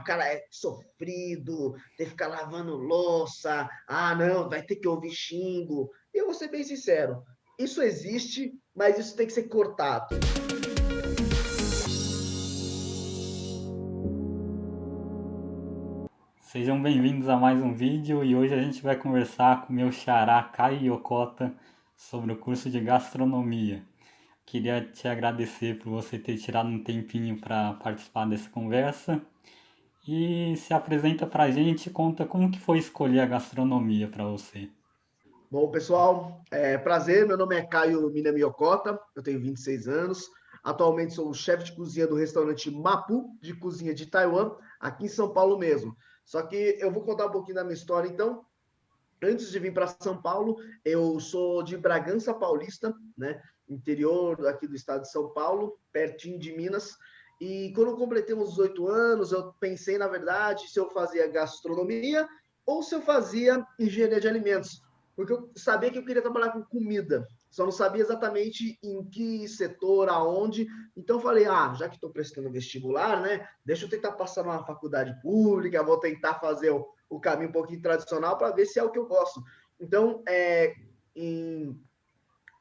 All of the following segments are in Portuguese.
o cara é sofrido, tem que ficar lavando louça, ah, não, vai ter que ouvir xingo. E eu vou ser bem sincero, isso existe, mas isso tem que ser cortado. Sejam bem-vindos a mais um vídeo e hoje a gente vai conversar com meu xará Caio Yokota sobre o curso de gastronomia. Queria te agradecer por você ter tirado um tempinho para participar dessa conversa e se apresenta para a gente e conta como que foi escolher a gastronomia para você. Bom, pessoal, prazer, meu nome é Caio Minamiokota, eu tenho 26 anos, atualmente sou o chefe de cozinha do restaurante Mapu, de cozinha de Taiwan, aqui em São Paulo mesmo. Só que eu vou contar um pouquinho da minha história, então. Antes de vir para São Paulo, eu sou de Bragança Paulista, né? Interior aqui do estado de São Paulo, pertinho de Minas. E quando eu completei uns 18 anos, eu pensei, na verdade, se eu fazia gastronomia ou se eu fazia engenharia de alimentos, porque eu sabia que eu queria trabalhar com comida, só não sabia exatamente em que setor, aonde. Então eu falei, já que estou prestando vestibular, né? Deixa eu tentar passar numa faculdade pública, vou tentar fazer o caminho um pouquinho tradicional para ver se é o que eu gosto. Então, em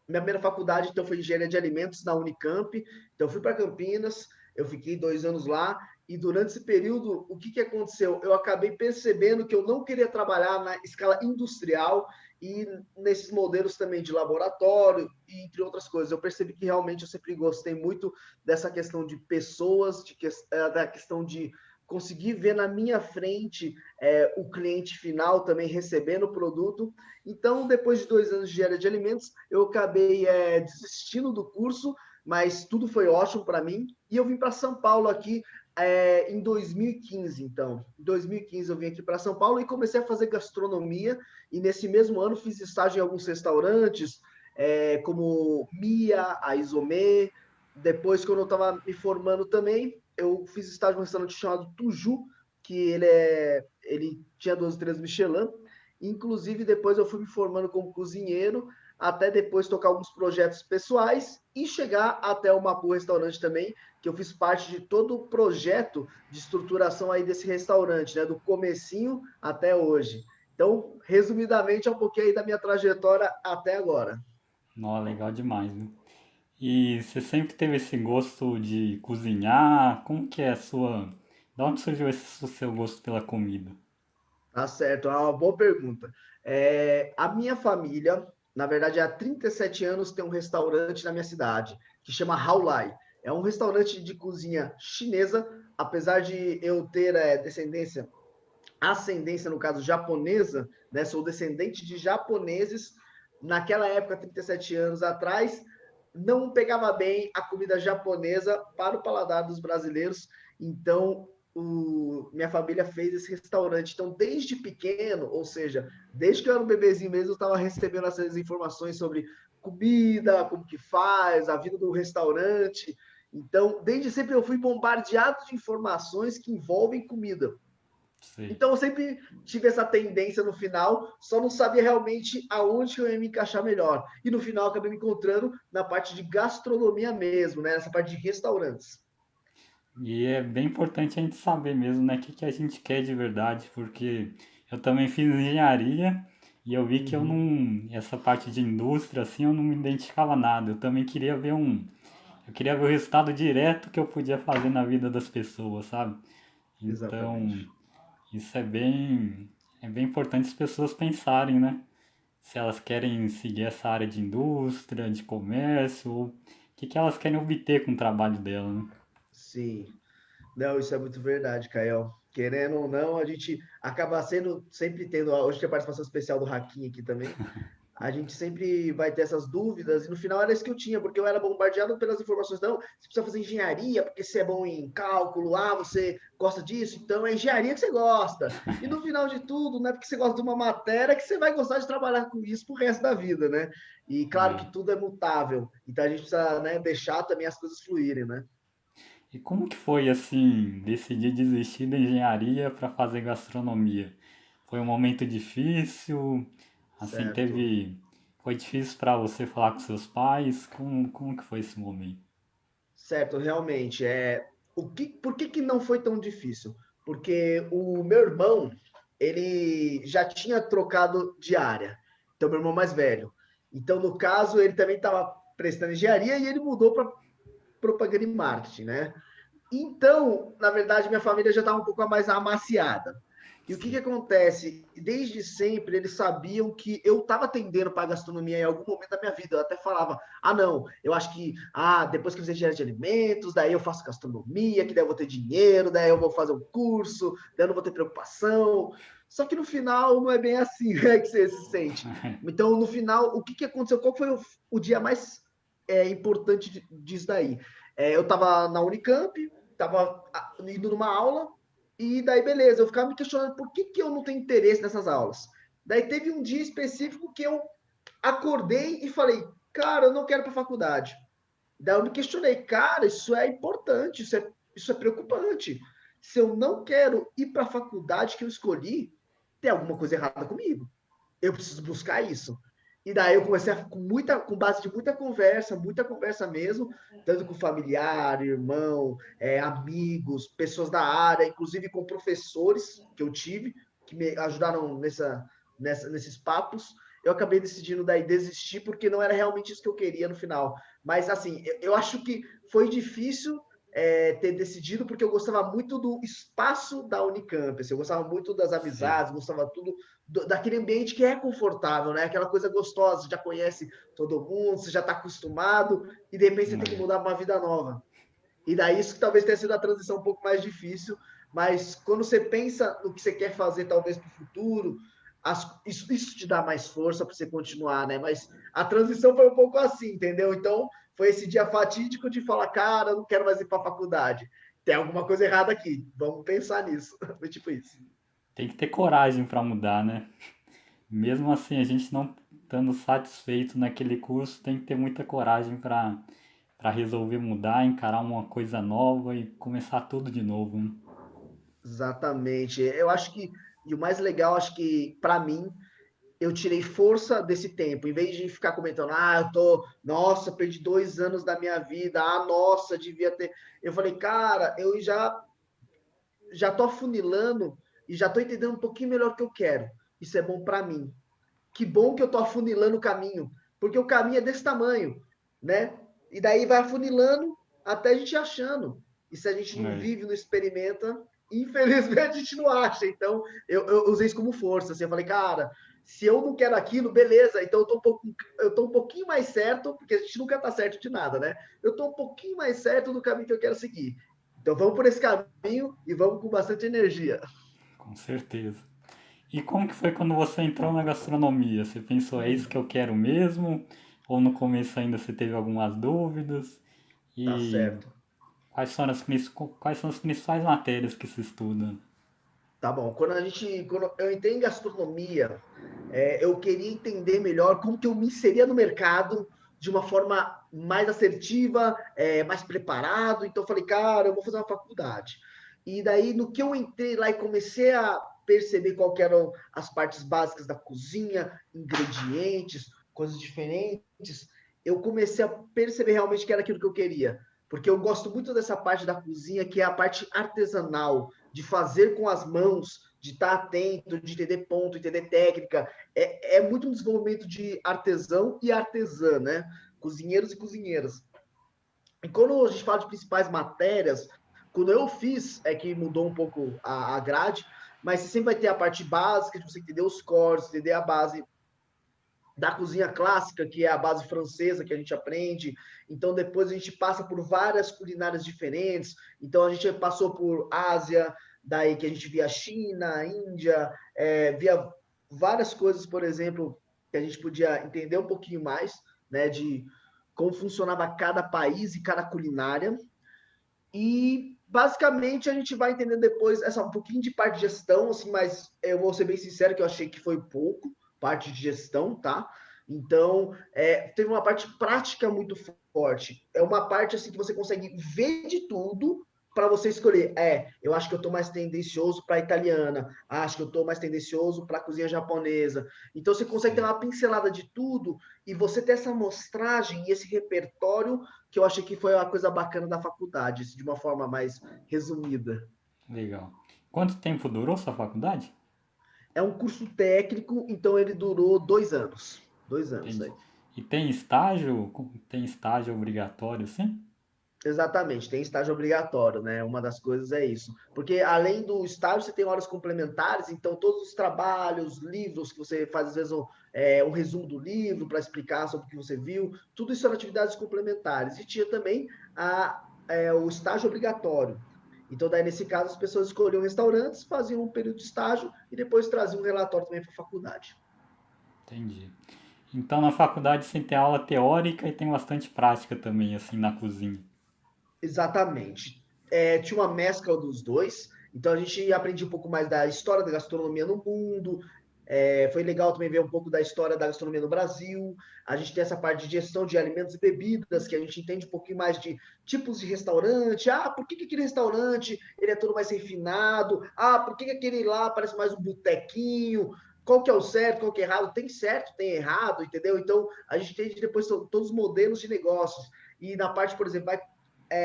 minha primeira faculdade, então, foi engenharia de alimentos na Unicamp. Então, eu fui para Campinas, eu fiquei 2 anos lá, e durante esse período, o que aconteceu? Eu acabei percebendo que eu não queria trabalhar na escala industrial e nesses modelos também de laboratório, e entre outras coisas. Eu percebi que realmente eu sempre gostei muito dessa questão de pessoas, da questão de conseguir ver na minha frente o cliente final também recebendo o produto. Então, depois de 2 anos de engenharia de alimentos, eu acabei desistindo do curso, mas tudo foi ótimo para mim. E eu vim para São Paulo aqui em 2015. Então, em 2015 eu vim aqui para São Paulo e comecei a fazer gastronomia. E nesse mesmo ano fiz estágio em alguns restaurantes, como Mia, a Isomê. Depois, quando eu estava me formando também, eu fiz estágio em um restaurante chamado Tuju, que ele tinha 12 estrelas Michelin. Inclusive, depois eu fui me formando como cozinheiro, até depois tocar alguns projetos pessoais e chegar até o Mapu Restaurante também, que eu fiz parte de todo o projeto de estruturação aí desse restaurante, né, do comecinho até hoje. Então, resumidamente, é um pouquinho aí da minha trajetória até agora. Nossa, legal demais, viu? E você sempre teve esse gosto de cozinhar? Como que é a sua... Da onde surgiu esse seu gosto pela comida? Tá certo, é uma boa pergunta. A minha família, na verdade, há 37 anos tem um restaurante na minha cidade que chama Haolai. É um restaurante de cozinha chinesa, apesar de eu ter ascendência, no caso, japonesa, né? Sou descendente de japoneses. Naquela época, 37 anos atrás, não pegava bem a comida japonesa para o paladar dos brasileiros. Então, minha família fez esse restaurante. Então, desde pequeno, ou seja, desde que eu era um bebezinho mesmo, eu estava recebendo essas informações sobre comida, como que faz, a vida do restaurante. Então, desde sempre eu fui bombardeado de informações que envolvem comida. Sei. Então eu sempre tive essa tendência no final, só não sabia realmente aonde eu ia me encaixar melhor. E no final acabei me encontrando na parte de gastronomia mesmo, né? Nessa parte de restaurantes. E é bem importante a gente saber mesmo, né, o que a gente quer de verdade, porque eu também fiz engenharia e eu vi que eu Uhum, não, essa parte de indústria assim, eu não me identificava nada. Eu também queria ver eu queria ver o resultado direto que eu podia fazer na vida das pessoas, sabe? Então, exatamente. isso é bem importante as pessoas pensarem, né? Se elas querem seguir essa área de indústria, de comércio, ou o que elas querem obter com o trabalho dela, né? Sim. Não, isso é muito verdade, Caio. Querendo ou não, a gente acaba sendo sempre tendo. Hoje tem a participação especial do Hakim aqui também. A gente sempre vai ter essas dúvidas, e no final era isso que eu tinha, porque eu era bombardeado pelas informações, não, você precisa fazer engenharia, porque você é bom em cálculo, você gosta disso, então é engenharia que você gosta. E no final de tudo, não é porque você gosta de uma matéria que você vai gostar de trabalhar com isso pro resto da vida, né? E claro É. que tudo é mutável, então a gente precisa, né, deixar também as coisas fluírem, né? E como que foi assim, decidir desistir da engenharia para fazer gastronomia? Foi um momento difícil? Assim, Certo. foi difícil para você falar com seus pais? Como que foi esse momento? Certo, realmente. Por que não foi tão difícil? porque o meu irmão, ele já tinha trocado de área. Então, meu irmão mais velho. Então, no caso, ele também estava prestando engenharia e ele mudou para propaganda e marketing, né? Então, na verdade, minha família já estava um pouco mais amaciada. E o que Sim. acontece? Desde sempre eles sabiam que eu estava tendendo para a gastronomia em algum momento da minha vida. Eu até falava: ah, não, eu acho que depois que eu fizer engenharia de alimentos, daí eu faço gastronomia, que daí eu vou ter dinheiro, daí eu vou fazer um curso, daí eu não vou ter preocupação. Só que no final não é bem assim, né, que você se sente. Então, no final, o que aconteceu? Qual foi o dia mais importante disso daí? Eu estava na Unicamp, estava indo numa aula, e daí, beleza, eu ficava me questionando por que eu não tenho interesse nessas aulas. Daí teve um dia específico que eu acordei e falei, cara, eu não quero para a faculdade. Daí eu me questionei, cara, isso é importante, isso é preocupante. Se eu não quero ir para a faculdade que eu escolhi, tem alguma coisa errada comigo. Eu preciso buscar isso. E daí eu comecei com base de muita conversa mesmo, tanto com familiar, irmão, amigos, pessoas da área, inclusive com professores que eu tive, que me ajudaram nesses papos. Eu acabei decidindo daí desistir, porque não era realmente isso que eu queria no final. Mas, assim, eu acho que foi difícil ter decidido, porque eu gostava muito do espaço da Unicamp, assim, eu gostava muito das Sim. amizades, gostava tudo daquele ambiente que é confortável, né? Aquela coisa gostosa, você já conhece todo mundo, você já está acostumado, e de repente você tem que É. mudar para uma vida nova. E daí isso que talvez tenha sido a transição um pouco mais difícil, mas quando você pensa no que você quer fazer, talvez para o futuro, isso te dá mais força para você continuar, né? Mas a transição foi um pouco assim, entendeu? Então, foi esse dia fatídico de falar, cara, eu não quero mais ir para a faculdade. Tem alguma coisa errada aqui, vamos pensar nisso. Foi tipo isso. Tem que ter coragem para mudar, né? Mesmo assim, a gente não estando satisfeito naquele curso, tem que ter muita coragem para resolver mudar, encarar uma coisa nova e começar tudo de novo, né? Exatamente. Eu acho que, e o mais legal, acho que para mim, eu tirei força desse tempo. Em vez de ficar comentando, nossa, perdi 2 anos da minha vida, nossa, devia ter. Eu falei, cara, eu já tô afunilando e já tô entendendo um pouquinho melhor o que eu quero. Isso é bom para mim. Que bom que eu tô afunilando o caminho, porque o caminho é desse tamanho, né? E daí vai afunilando até a gente achando. E se a gente não É. vive, não experimenta, infelizmente a gente não acha. Então, eu usei isso como força. Assim, eu falei, cara, se eu não quero aquilo, beleza, então eu tô um pouquinho mais certo, porque a gente nunca tá certo de nada, né? Eu tô um pouquinho mais certo do caminho que eu quero seguir. Então vamos por esse caminho e vamos com bastante energia. Com certeza. E como que foi quando você entrou na gastronomia? Você pensou, é isso que eu quero mesmo? Ou no começo ainda você teve algumas dúvidas? Tá E certo. quais são as principais matérias que se estuda? Tá bom. Quando eu entrei em gastronomia, eu queria entender melhor como que eu me inseria no mercado de uma forma mais assertiva, mais preparado. Então, eu falei, cara, eu vou fazer uma faculdade. E daí, no que eu entrei lá e comecei a perceber qual que eram as partes básicas da cozinha, ingredientes, coisas diferentes, eu comecei a perceber realmente que era aquilo que eu queria. Porque eu gosto muito dessa parte da cozinha, que é a parte artesanal, de fazer com as mãos, de estar atento, de entender ponto, entender técnica. É muito um desenvolvimento de artesão e artesã, né? Cozinheiros e cozinheiras. E quando a gente fala de principais matérias, quando eu fiz, é que mudou um pouco a grade, mas você sempre vai ter a parte básica, de você entender os cores, entender a base da cozinha clássica, que é a base francesa que a gente aprende. Então, depois a gente passa por várias culinárias diferentes. Então, a gente passou por Ásia, daí que a gente via China, Índia, via várias coisas, por exemplo, que a gente podia entender um pouquinho mais, né, de como funcionava cada país e cada culinária. E basicamente a gente vai entender depois essa um pouquinho de parte de gestão, assim, mas eu vou ser bem sincero que eu achei que foi pouco parte de gestão, tá? Então, teve uma parte prática muito forte. É uma parte assim que você consegue ver de tudo para você escolher. Eu acho que eu estou mais tendencioso para a italiana, acho que eu estou mais tendencioso para a cozinha japonesa. Então, você consegue ter Sei. uma pincelada de tudo e você ter essa amostragem e esse repertório que eu achei que foi uma coisa bacana da faculdade, de uma forma mais resumida. Legal. Quanto tempo durou sua faculdade? É um curso técnico, então ele durou 2 anos. 2 anos Entendi. aí. E tem estágio? Tem estágio obrigatório, sim? Exatamente, tem estágio obrigatório, né? Uma das coisas é isso. Porque além do estágio, você tem horas complementares, então todos os trabalhos, livros que você faz, às vezes, um resumo do livro para explicar sobre o que você viu, tudo isso eram atividades complementares. E tinha também o estágio obrigatório. Então, daí, nesse caso, as pessoas escolhiam restaurantes, faziam um período de estágio e depois traziam um relatório também para a faculdade. Entendi. Então na faculdade você tem aula teórica e tem bastante prática também, assim, na cozinha. Exatamente. Tinha uma mescla dos dois, então a gente aprendia um pouco mais da história da gastronomia no mundo. Foi legal também ver um pouco da história da gastronomia no Brasil. A gente tem essa parte de gestão de alimentos e bebidas, que a gente entende um pouquinho mais de tipos de restaurante. Ah, por que que aquele restaurante ele é todo mais refinado? Ah, por que que aquele lá parece mais um botequinho? Qual que é o certo, qual que é errado? Tem certo, tem errado, entendeu? Então a gente entende depois todos os modelos de negócios. E na parte, por exemplo, vai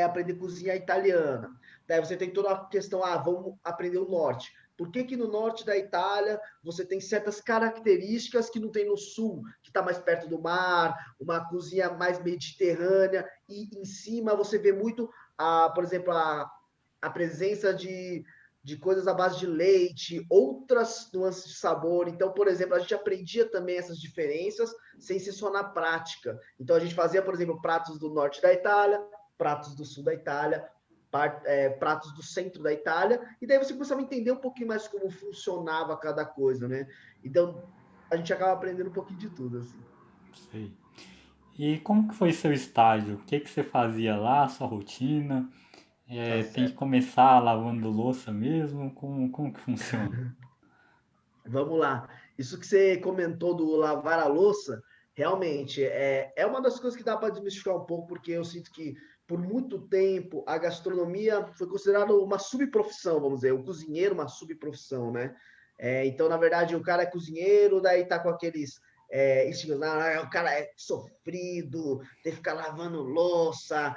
aprender cozinha italiana. Daí você tem toda a questão, vamos aprender o norte. Por que que no norte da Itália você tem certas características que não tem no sul, que está mais perto do mar, uma cozinha mais mediterrânea, e em cima você vê muito, por exemplo, a presença de coisas à base de leite, outras nuances de sabor. Então, por exemplo, a gente aprendia também essas diferenças sem ser só na prática. Então, a gente fazia, por exemplo, pratos do norte da Itália, pratos do sul da Itália, pratos do centro da Itália, e daí você começava a entender um pouquinho mais como funcionava cada coisa, né? Então, a gente acaba aprendendo um pouquinho de tudo, assim. Sei. E como que foi seu estágio? O que que você fazia lá, sua rotina? Tá Tem que certo. começar lavando louça mesmo? Como que funciona? Vamos lá. Isso que você comentou do lavar a louça, realmente é uma das coisas que dá para desmistificar um pouco, porque eu sinto que por muito tempo a gastronomia foi considerada uma subprofissão, vamos dizer, o cozinheiro uma subprofissão, né? Então, na verdade, o cara é cozinheiro, daí tá com aqueles estigmas, o cara é sofrido, tem que ficar lavando louça,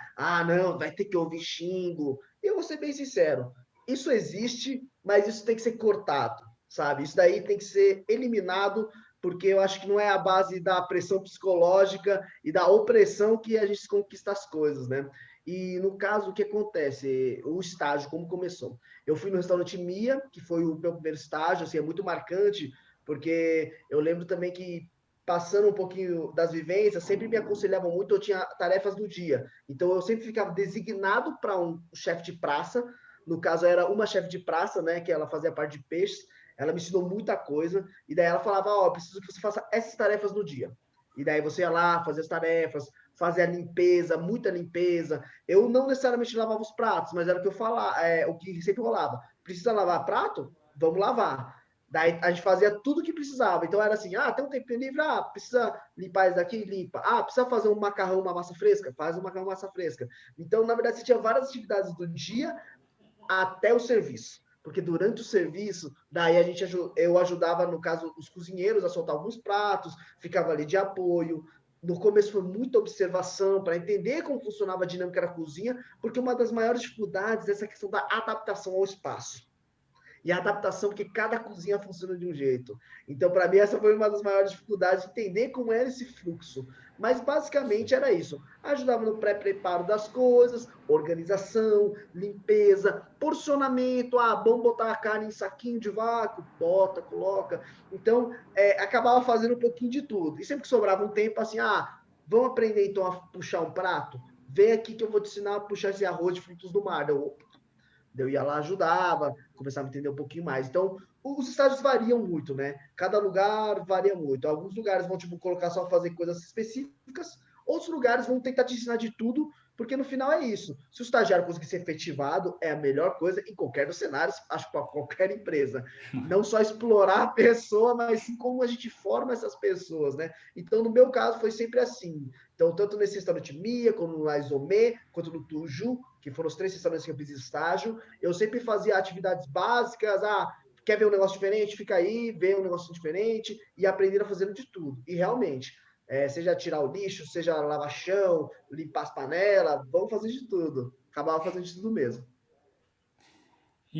não, vai ter que ouvir xingo. Eu vou ser bem sincero, isso existe, mas isso tem que ser cortado, sabe? Isso daí tem que ser eliminado, porque eu acho que não é a base da pressão psicológica e da opressão que a gente conquista as coisas, né? E no caso, o que acontece? O estágio, como começou? Eu fui no restaurante Mia, que foi o meu primeiro estágio, assim, é muito marcante, porque eu lembro também que passando um pouquinho das vivências, sempre me aconselhavam muito, eu tinha tarefas do dia. Então eu sempre ficava designado para um chefe de praça, no caso era uma chefe de praça, né, que ela fazia parte de peixes, ela me ensinou muita coisa, e daí ela falava, preciso que você faça essas tarefas no dia. E daí você ia lá, fazer as tarefas, fazer a limpeza, muita limpeza. Eu não necessariamente lavava os pratos, mas era o que eu falava, o que sempre rolava. Precisa lavar prato? Vamos lavar. Daí a gente fazia tudo que precisava. Então era assim: tem um tempinho livre, precisa limpar isso daqui? Limpa. Precisa fazer um macarrão, uma massa fresca? Faz um macarrão, uma massa fresca. Então, na verdade, você tinha várias atividades do dia até o serviço. Porque durante o serviço, daí eu ajudava, no caso, os cozinheiros a soltar alguns pratos, ficava ali de apoio. No começo foi muita observação para entender como funcionava a dinâmica da cozinha, porque uma das maiores dificuldades é essa questão da adaptação ao espaço e a adaptação, porque cada cozinha funciona de um jeito. Então, para mim, essa foi uma das maiores dificuldades, entender como era esse fluxo. Mas, basicamente, era isso. Ajudava no pré-preparo das coisas, organização, limpeza, porcionamento. Vamos botar a carne em saquinho de vácuo? Bota, coloca. Então, acabava fazendo um pouquinho de tudo. E sempre que sobrava um tempo, assim, vamos aprender, então, a puxar um prato? Vem aqui que eu vou te ensinar a puxar esse arroz de frutos do mar. Eu ia lá, ajudava, começava a entender um pouquinho mais. Então, os estágios variam muito, né? Cada lugar varia muito. Alguns lugares vão, tipo, colocar só fazer coisas específicas, outros lugares vão tentar te ensinar de tudo, porque no final é isso. Se o estagiário conseguir ser efetivado, é a melhor coisa em qualquer dos cenários, acho para qualquer empresa. Não só explorar a pessoa, mas sim como a gente forma essas pessoas, né? Então, no meu caso, foi sempre assim. Então, tanto nesse restaurante Mia, como no Aizomê, quanto no Tuju, que foram os 3 restaurantes que eu fiz estágio, eu sempre fazia atividades básicas, quer ver um negócio diferente? Fica aí, vê um negócio diferente, e aprender a fazer de tudo. E realmente, seja tirar o lixo, seja lavar chão, limpar as panelas, vamos fazer de tudo. Acabava fazendo de tudo mesmo.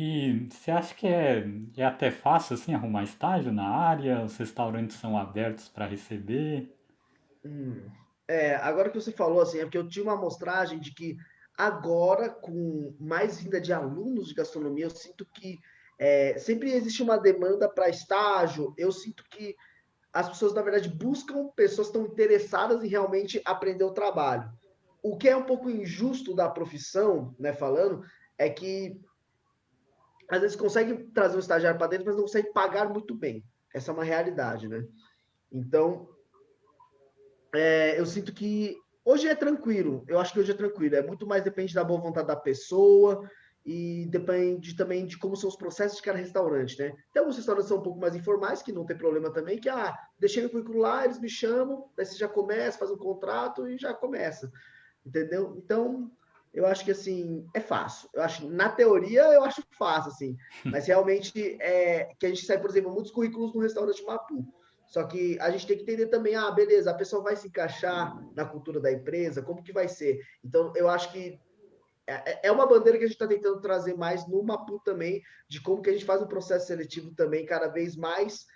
E você acha que é até fácil assim arrumar estágio na área? Os restaurantes são abertos para receber? Hum. Agora que você falou assim, é porque eu tinha uma amostragem de que agora, com mais vinda de alunos de gastronomia, eu sinto que sempre existe uma demanda para estágio. Eu sinto que as pessoas, na verdade, buscam pessoas que estão interessadas em realmente aprender o trabalho. O que é um pouco injusto da profissão, né, falando, é que às vezes consegue trazer um estagiário para dentro, mas não consegue pagar muito bem. Essa é uma realidade, né? Então, eu sinto que hoje é tranquilo. Eu acho que hoje é tranquilo. É muito mais depende da boa vontade da pessoa e depende também de como são os processos de cada restaurante, né? Tem alguns restaurantes que são um pouco mais informais, que não tem problema também, que, deixei o currículo lá, eles me chamam, daí você já começa, faz um contrato e já começa, entendeu? Então, eu acho que, assim, é fácil. Eu acho, na teoria, eu acho fácil, assim, mas realmente que a gente sai, por exemplo, muitos currículos no restaurante Mapu. Só que a gente tem que entender também, beleza, a pessoa vai se encaixar na cultura da empresa, como que vai ser? Então, eu acho que é uma bandeira que a gente está tentando trazer mais no Mapu também, de como que a gente faz um processo seletivo também cada vez mais,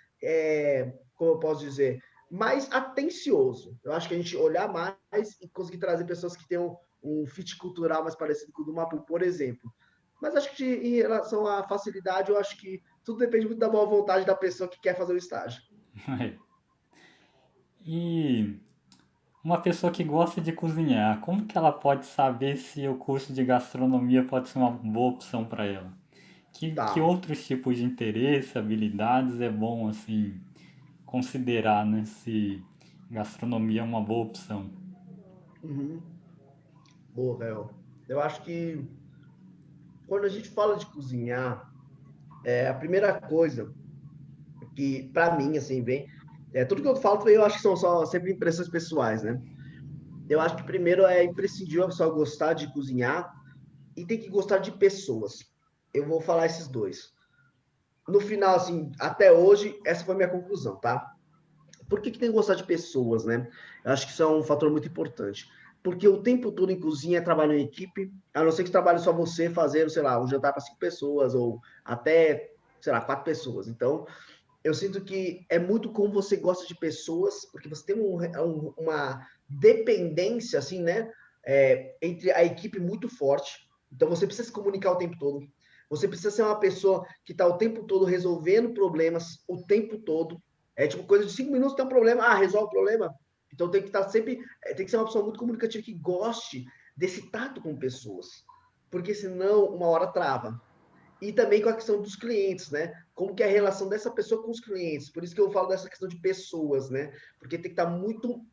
como eu posso dizer, mais atencioso. Eu acho que a gente olhar mais e conseguir trazer pessoas que tenham um fit cultural mais parecido com o do Mapu, por exemplo. Mas acho que em relação à facilidade, eu acho que tudo depende muito da boa vontade da pessoa que quer fazer o estágio. E uma pessoa que gosta de cozinhar, como que ela pode saber se o curso de gastronomia pode ser uma boa opção para ela? Que Tá. outros tipos de interesse, habilidades é bom assim considerar, né, se gastronomia é uma boa opção? Uhum. Boa, Rael. Eu acho que quando a gente fala de cozinhar, a primeira coisa que, para mim, assim, vem. Tudo que eu falo, eu acho que são só sempre impressões pessoais, né? Eu acho que primeiro é imprescindível a pessoa gostar de cozinhar e tem que gostar de pessoas. Eu vou falar esses dois. No final, assim, até hoje, essa foi a minha conclusão, tá? Por que tem que gostar de pessoas, né? Eu acho que isso é um fator muito importante. Porque o tempo todo em cozinha é trabalho em equipe, a não ser que trabalhe só você fazendo, sei lá, um jantar para 5 pessoas ou até, sei lá, 4 pessoas. Então, eu sinto que é muito como você gosta de pessoas, porque você tem uma dependência, assim, né? Entre a equipe muito forte. Então, você precisa se comunicar o tempo todo. Você precisa ser uma pessoa que está o tempo todo resolvendo problemas, o tempo todo. É tipo coisa de 5 minutos tem um problema, resolve o problema. Então, tem que estar sempre. Tem que ser uma pessoa muito comunicativa que goste desse tato com pessoas. Porque senão, uma hora trava e também com a questão dos clientes, né? Como que é a relação dessa pessoa com os clientes. Por isso que eu falo dessa questão de pessoas, né? Porque tem que estar muito,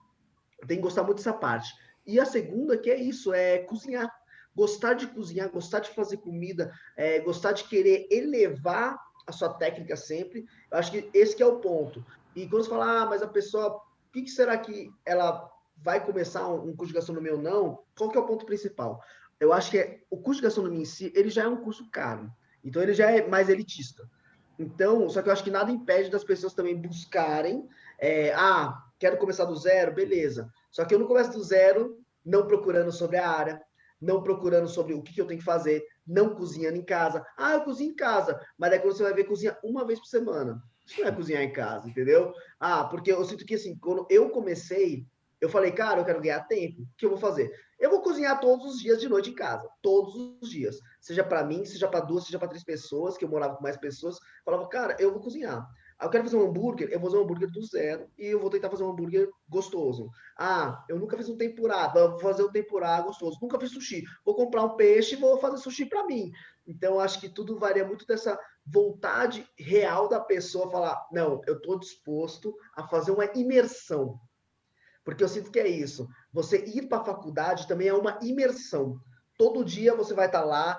tem que gostar muito dessa parte. E a segunda que é isso, é cozinhar. Gostar de cozinhar, gostar de fazer comida, gostar de querer elevar a sua técnica sempre. Eu acho que esse que é o ponto. E quando você fala, mas a pessoa, o que será que ela vai começar um curso de gastronomia ou não? Qual que é o ponto principal? Eu acho que o curso de gastronomia em si, ele já é um curso caro. Então ele já é mais elitista. Então, só que eu acho que nada impede das pessoas também buscarem, quero começar do zero, beleza. Só que eu não começo do zero não procurando sobre a área, não procurando sobre o que eu tenho que fazer, não cozinhando em casa. Eu cozinho em casa, mas daí quando você vai ver, cozinha uma vez por semana. Isso não é cozinhar em casa, entendeu? Porque eu sinto que assim, quando eu comecei, eu falei, cara, eu quero ganhar tempo. O que eu vou fazer? Eu vou cozinhar todos os dias de noite em casa, todos os dias. Seja para mim, seja para 2, seja para 3 pessoas, que eu morava com mais pessoas. Falava, cara, eu vou cozinhar. Eu quero fazer um hambúrguer, eu vou fazer um hambúrguer do zero e eu vou tentar fazer um hambúrguer gostoso. Eu nunca fiz um tempurá, vou fazer um tempurá gostoso. Nunca fiz sushi. Vou comprar um peixe e vou fazer sushi para mim. Então, acho que tudo varia muito dessa vontade real da pessoa falar: não, eu estou disposto a fazer uma imersão. Porque eu sinto que é isso. Você ir para a faculdade também é uma imersão. Todo dia você vai estar lá,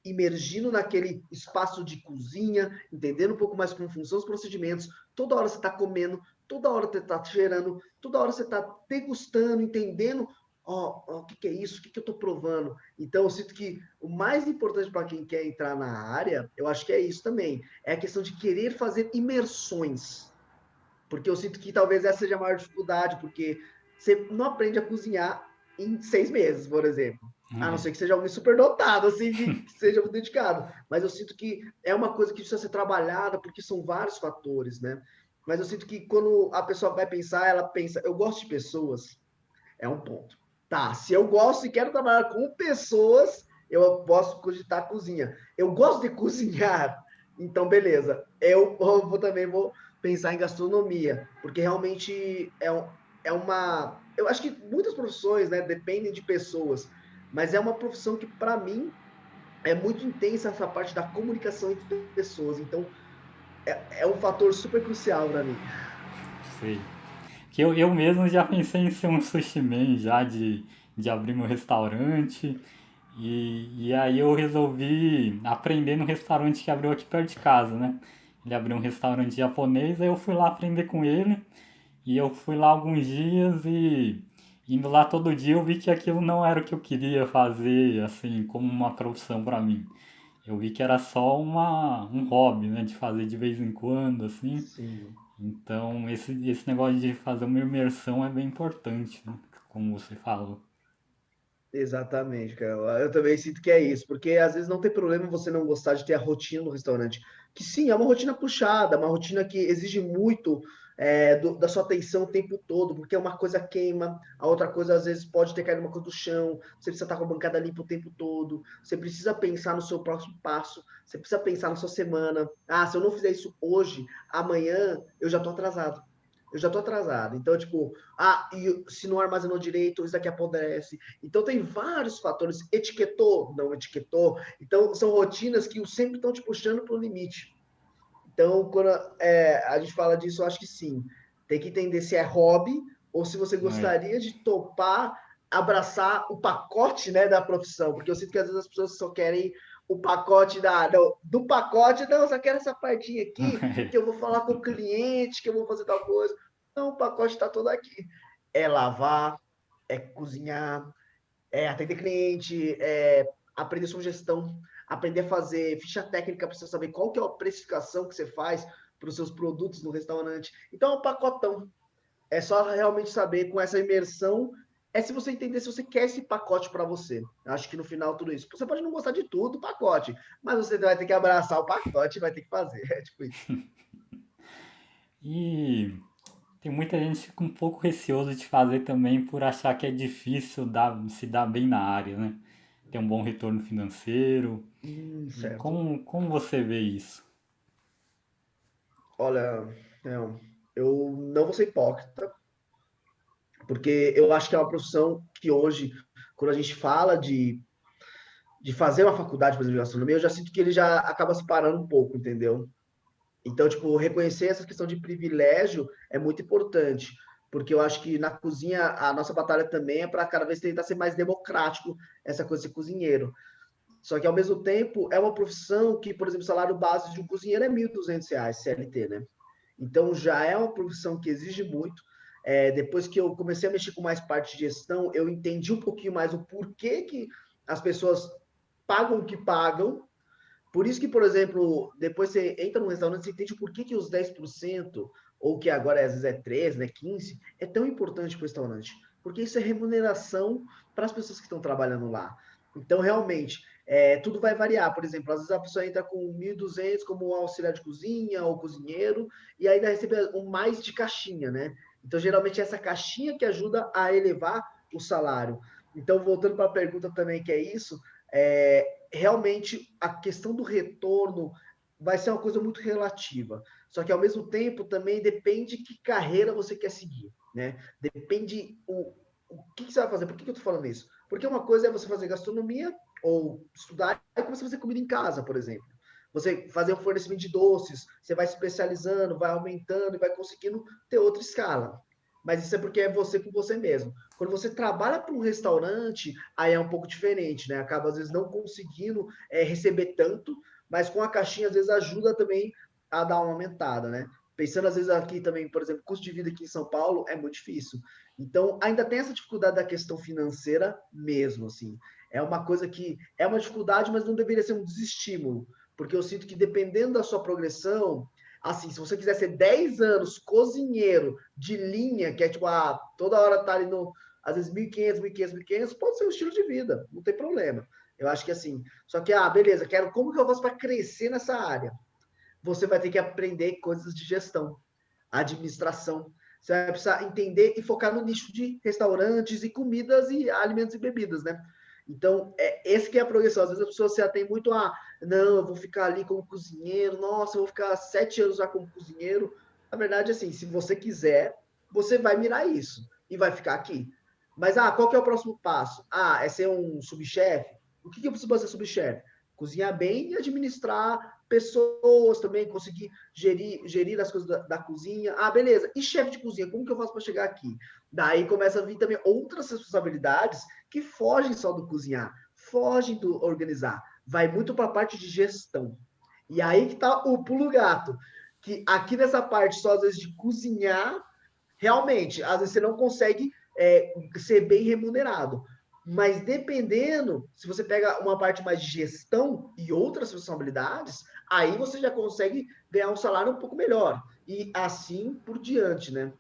imergindo naquele espaço de cozinha, entendendo um pouco mais como funcionam os procedimentos. Toda hora você está comendo, toda hora você está cheirando, toda hora você está degustando, entendendo o que é isso, o que eu estou provando. Então, eu sinto que o mais importante para quem quer entrar na área, eu acho que é isso também, é a questão de querer fazer imersões. Porque eu sinto que talvez essa seja a maior dificuldade, porque você não aprende a cozinhar em 6 meses, por exemplo. A não ser que seja alguém super dotado, assim, que seja muito dedicado. Mas eu sinto que é uma coisa que precisa ser trabalhada, porque são vários fatores, né? Mas eu sinto que quando a pessoa vai pensar, ela pensa, eu gosto de pessoas, é um ponto. Tá, se eu gosto e quero trabalhar com pessoas, eu posso cogitar a cozinha. Eu gosto de cozinhar, então beleza. Também vou pensar em gastronomia, porque realmente é uma. Eu acho que muitas profissões, né, dependem de pessoas, mas é uma profissão que, para mim, é muito intensa essa parte da comunicação entre pessoas. Então, é um fator super crucial para mim. Sei. Que eu mesmo já pensei em ser um sushi man, já de abrir meu restaurante. E aí eu resolvi aprender no restaurante que abriu aqui perto de casa, né? Ele abriu um restaurante japonês, aí eu fui lá aprender com ele. E eu fui lá alguns dias e indo lá todo dia eu vi que aquilo não era o que eu queria fazer, assim, como uma profissão para mim. Eu vi que era só um hobby, né, de fazer de vez em quando, assim. Sim. Então, esse negócio de fazer uma imersão é bem importante, né, como você falou. Exatamente, cara. Eu também sinto que é isso, porque às vezes não tem problema você não gostar de ter a rotina no restaurante. Que sim, é uma rotina puxada, uma rotina que exige muito da sua atenção o tempo todo, porque uma coisa queima, a outra coisa às vezes pode ter caído uma coisa do chão, você precisa estar com a bancada limpa o tempo todo, você precisa pensar no seu próximo passo, você precisa pensar na sua semana. Ah, se eu não fizer isso hoje, amanhã eu já estou atrasado. Eu já estou atrasado. Então, tipo, e se não armazenou direito, isso daqui apodrece. Então tem vários fatores. Etiquetou, não etiquetou. Então são rotinas que sempre estão te puxando para o limite. Então, quando a gente fala disso, eu acho que sim. Tem que entender se é hobby ou se você É. gostaria de topar, abraçar o pacote, né, da profissão. Porque eu sinto que às vezes as pessoas só querem o pacote do pacote, não, eu só quero essa partinha aqui, que eu vou falar com o cliente, que eu vou fazer tal coisa. Não, o pacote está todo aqui. É lavar, é cozinhar, atender cliente, aprender sugestão, aprender a fazer ficha técnica para você saber qual que é a precificação que você faz para os seus produtos no restaurante. Então é um pacotão. É só realmente saber com essa imersão. É se você entender se você quer esse pacote para você. Acho que no final tudo isso. Você pode não gostar de tudo do pacote, mas você vai ter que abraçar o pacote e vai ter que fazer. É tipo isso. E tem muita gente que fica um pouco receoso de fazer também por achar que é difícil se dar bem na área, né? Ter um bom retorno financeiro. E Certo. como você vê isso? Olha, eu não vou ser hipócrita, porque eu acho que é uma profissão que hoje, quando a gente fala de fazer uma faculdade, por exemplo, de gastronomia, eu já sinto que ele já acaba se parando um pouco, entendeu? Então, tipo, reconhecer essa questão de privilégio é muito importante, porque eu acho que na cozinha a nossa batalha também é para cada vez tentar ser mais democrático essa coisa de ser cozinheiro. Só que, ao mesmo tempo, é uma profissão que, por exemplo, o salário base de um cozinheiro é R$ 1.200, CLT, né? Então, já é uma profissão que exige muito. Depois que eu comecei a mexer com mais parte de gestão, eu entendi um pouquinho mais o porquê que as pessoas pagam o que pagam. Por isso que, por exemplo, depois você entra num restaurante, você entende por que os 10%, ou que agora às vezes é 13%, né, 15%, é tão importante para o restaurante. Porque isso é remuneração para as pessoas que estão trabalhando lá. Então, realmente, tudo vai variar. Por exemplo, às vezes a pessoa entra com 1.200 como auxiliar de cozinha ou cozinheiro, e ainda recebe um mais de caixinha, né? Então, geralmente, é essa caixinha que ajuda a elevar o salário. Então, voltando para a pergunta também, que é isso, realmente a questão do retorno vai ser uma coisa muito relativa. Só que ao mesmo tempo também depende que carreira você quer seguir, né? Depende o que você vai fazer. Por que eu estou falando isso? Porque uma coisa é você fazer gastronomia ou estudar e começar a fazer comida em casa, por exemplo. Você fazer um fornecimento de doces, você vai se especializando, vai aumentando e vai conseguindo ter outra escala. Mas isso é porque é você com você mesmo. Quando você trabalha para um restaurante, aí é um pouco diferente, né? Acaba às vezes não conseguindo receber tanto, mas com a caixinha às vezes ajuda também a dar uma aumentada, né? Pensando às vezes aqui também, por exemplo, custo de vida aqui em São Paulo é muito difícil. Então, ainda tem essa dificuldade da questão financeira mesmo, assim. É uma coisa que é uma dificuldade, mas não deveria ser um desestímulo, porque eu sinto que dependendo da sua progressão, assim, se você quiser ser 10 anos cozinheiro de linha, que é tipo, toda hora tá ali no, às vezes 1.500, 1.500, 1.500 pode ser um estilo de vida, não tem problema. Eu acho que assim, só que, beleza, como que eu faço para crescer nessa área? Você vai ter que aprender coisas de gestão, administração. Você vai precisar entender e focar no nicho de restaurantes e comidas e alimentos e bebidas, né? Então, esse que é a progressão. Às vezes a pessoa se atém muito não, eu vou ficar ali como cozinheiro, nossa, eu vou ficar 7 anos lá como cozinheiro. Na verdade, assim, se você quiser, você vai mirar isso e vai ficar aqui. Mas, qual que é o próximo passo? É ser um subchefe? O que eu preciso fazer subchefe? Cozinhar bem e administrar pessoas também, conseguir gerir as coisas da cozinha. Beleza. E chefe de cozinha, como que eu faço para chegar aqui? Daí começa a vir também outras responsabilidades que fogem só do cozinhar, fogem do organizar. Vai muito para a parte de gestão. E aí que tá o pulo gato. Que aqui nessa parte só às vezes de cozinhar, realmente, às vezes você não consegue ser bem remunerado. Mas dependendo, se você pega uma parte mais de gestão e outras responsabilidades, aí você já consegue ganhar um salário um pouco melhor. E assim por diante, né?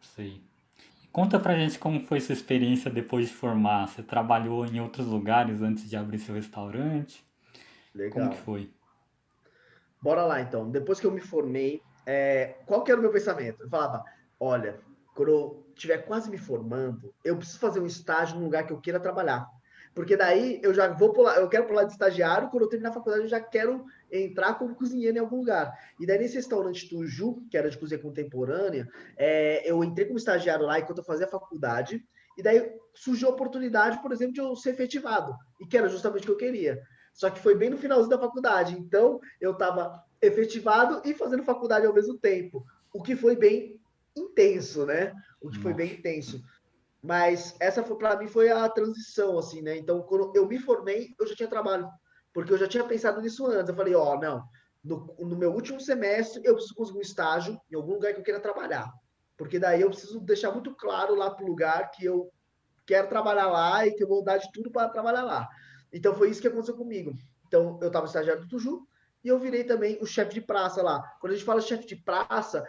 Sei. Conta pra gente como foi sua experiência depois de formar. Você trabalhou em outros lugares antes de abrir seu restaurante? Como que Legal. foi? Bora lá, então. Depois que eu me formei, qual que era o meu pensamento? Eu falava, olha, quando eu estiver quase me formando, eu preciso fazer um estágio num lugar que eu queira trabalhar. Porque daí eu já vou pular, eu quero pular de estagiário, quando eu terminar a faculdade, eu já quero entrar como cozinheiro em algum lugar. E daí nesse restaurante Tuju, que era de cozinha contemporânea, eu entrei como estagiário lá enquanto eu fazia a faculdade, e daí surgiu a oportunidade, por exemplo, de eu ser efetivado, e que era justamente o que eu queria. Só que foi bem no finalzinho da faculdade. Então, eu estava efetivado e fazendo faculdade ao mesmo tempo. O que foi bem intenso, né? O que foi bem Nossa. intenso. Mas essa foi para mim foi a transição, assim, né? Então, quando eu me formei, eu já tinha trabalho, porque eu já tinha pensado nisso antes. Eu falei, não, no meu último semestre eu preciso conseguir um estágio em algum lugar que eu queira trabalhar, porque daí eu preciso deixar muito claro lá pro lugar que eu quero trabalhar lá e que eu vou dar de tudo para trabalhar lá. Então foi isso que aconteceu comigo. Então eu estava estagiário do Tuju e eu virei também o chefe de praça lá. Quando a gente fala chefe de praça,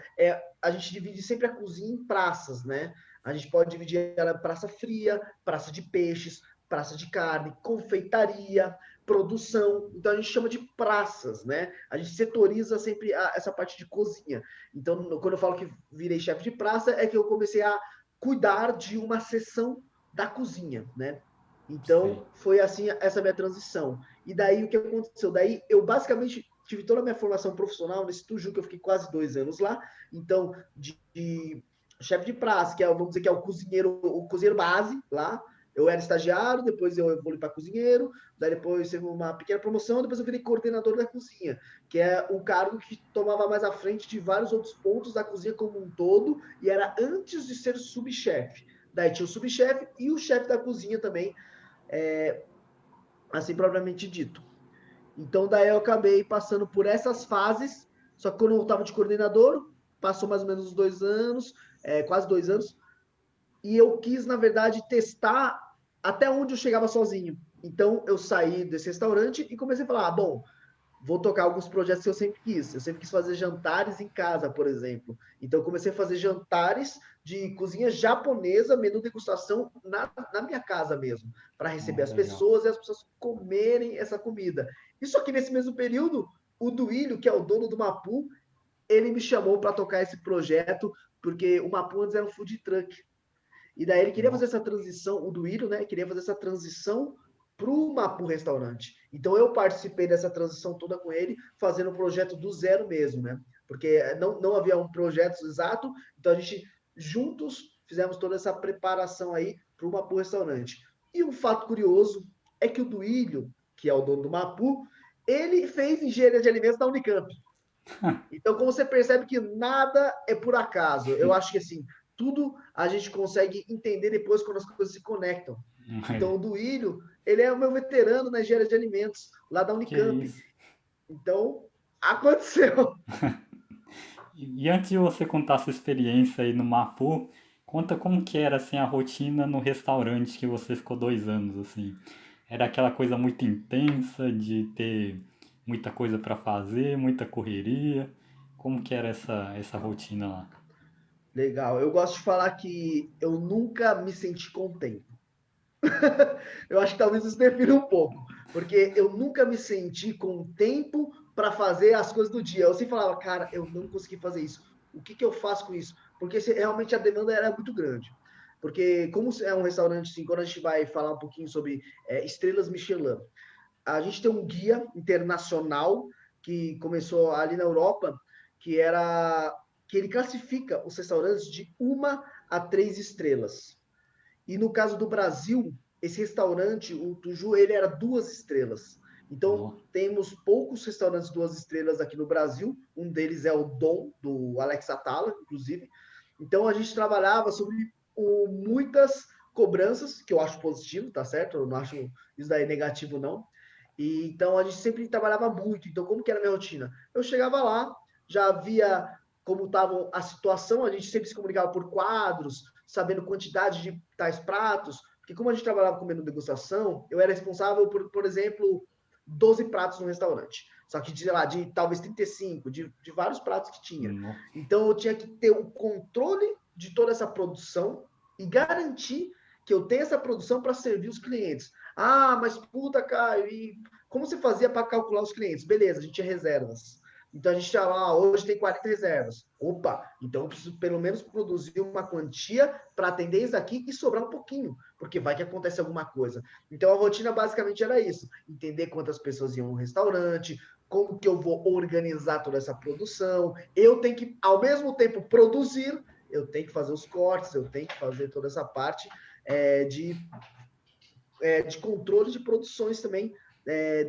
a gente divide sempre a cozinha em praças, né? A gente pode dividir ela em praça fria, praça de peixes, praça de carne, confeitaria, produção. Então a gente chama de praças, né? A gente setoriza sempre essa parte de cozinha. Então, quando eu falo que virei chefe de praça, é que eu comecei a cuidar de uma seção da cozinha, né? Sei. Então, foi assim essa minha transição. E daí, o que aconteceu? Daí, eu basicamente tive toda a minha formação profissional nesse Tuju, que eu fiquei quase 2 anos lá. Então, de chefe de praça, que vamos dizer que é o cozinheiro base lá. Eu era estagiário, depois eu evolui para cozinheiro, daí depois teve uma pequena promoção, depois eu virei coordenador da cozinha, que é um cargo que tomava mais à frente de vários outros pontos da cozinha como um todo, e era antes de ser subchefe. Daí tinha o subchefe e o chefe da cozinha também, assim propriamente dito. Então daí eu acabei passando por essas fases, só que quando eu estava de coordenador, passou mais ou menos uns 2 anos, quase 2 anos, e eu quis, na verdade, testar até onde eu chegava sozinho. Então eu saí desse restaurante e comecei a falar, bom, vou tocar alguns projetos que eu sempre quis. Eu sempre quis fazer jantares em casa, por exemplo. Então, eu comecei a fazer jantares de cozinha japonesa, menu degustação na minha casa mesmo, para receber as Legal. pessoas e as pessoas comerem essa comida. E só que nesse mesmo período, o Duílio, que é o dono do Mapu, ele me chamou para tocar esse projeto, porque o Mapu antes era um food truck. E daí ele queria fazer essa transição, o Duílio, né? Queria fazer essa transição para o Mapu Restaurante. Então eu participei dessa transição toda com ele, fazendo o projeto do zero mesmo, né? Porque não havia um projeto exato, então a gente juntos fizemos toda essa preparação aí para o Mapu Restaurante. E um fato curioso é que o Duílio, que é o dono do Mapu, ele fez engenharia de alimentos na Unicamp. Então, como você percebe que nada é por acaso, eu acho que assim, tudo a gente consegue entender depois quando as coisas se conectam. Então, o Duílio, ele é o meu veterano na engenharia de alimentos, lá da Que Unicamp. isso? Então, aconteceu. E antes de você contar sua experiência aí no Mapu, conta como que era assim a rotina no restaurante que você ficou 2 anos assim. Era aquela coisa muito intensa de ter muita coisa para fazer, muita correria. Como que era essa rotina lá? Legal. Eu gosto de falar que eu nunca me senti contente. Eu acho que talvez isso defina um pouco, porque eu nunca me senti com tempo para fazer as coisas do dia. Eu sempre falava, cara, eu não consegui fazer isso. O que eu faço com isso? Porque realmente a demanda era muito grande. Porque, como é um restaurante, assim, quando a gente vai falar um pouquinho sobre estrelas Michelin, a gente tem um guia internacional que começou ali na Europa, que era que ele classifica os restaurantes de 1 a 3 estrelas. E no caso do Brasil, esse restaurante, o Tuju, ele era 2 estrelas. Então, Ó, temos poucos restaurantes 2 estrelas aqui no Brasil. Um deles é o Dom, do Alex Atala, inclusive. Então, a gente trabalhava sobre muitas cobranças, que eu acho positivo, tá certo? Eu não acho isso daí negativo, não. E, então, a gente sempre trabalhava muito. Então, como que era a minha rotina? Eu chegava lá, já via como estava a situação, a gente sempre se comunicava por quadros, sabendo quantidade de tais pratos, porque como a gente trabalhava com menu degustação, eu era responsável por exemplo, 12 pratos no restaurante. Só que de, lá, de talvez 35, de vários pratos que tinha. no- Então eu tinha que ter o controle de toda essa produção e garantir que eu tenho essa produção para servir os clientes. Ah, mas puta, Caio, e como você fazia para calcular os clientes? Beleza, a gente tinha reservas. Então a gente já lá, hoje tem 40 reservas. Opa, então eu preciso pelo menos produzir uma quantia para atender isso aqui e sobrar um pouquinho, porque vai que acontece alguma coisa. Então a rotina basicamente era isso: entender quantas pessoas iam no restaurante, como que eu vou organizar toda essa produção. Eu tenho que, ao mesmo tempo, produzir, eu tenho que fazer os cortes, eu tenho que fazer toda essa parte é, de, de controle de produções também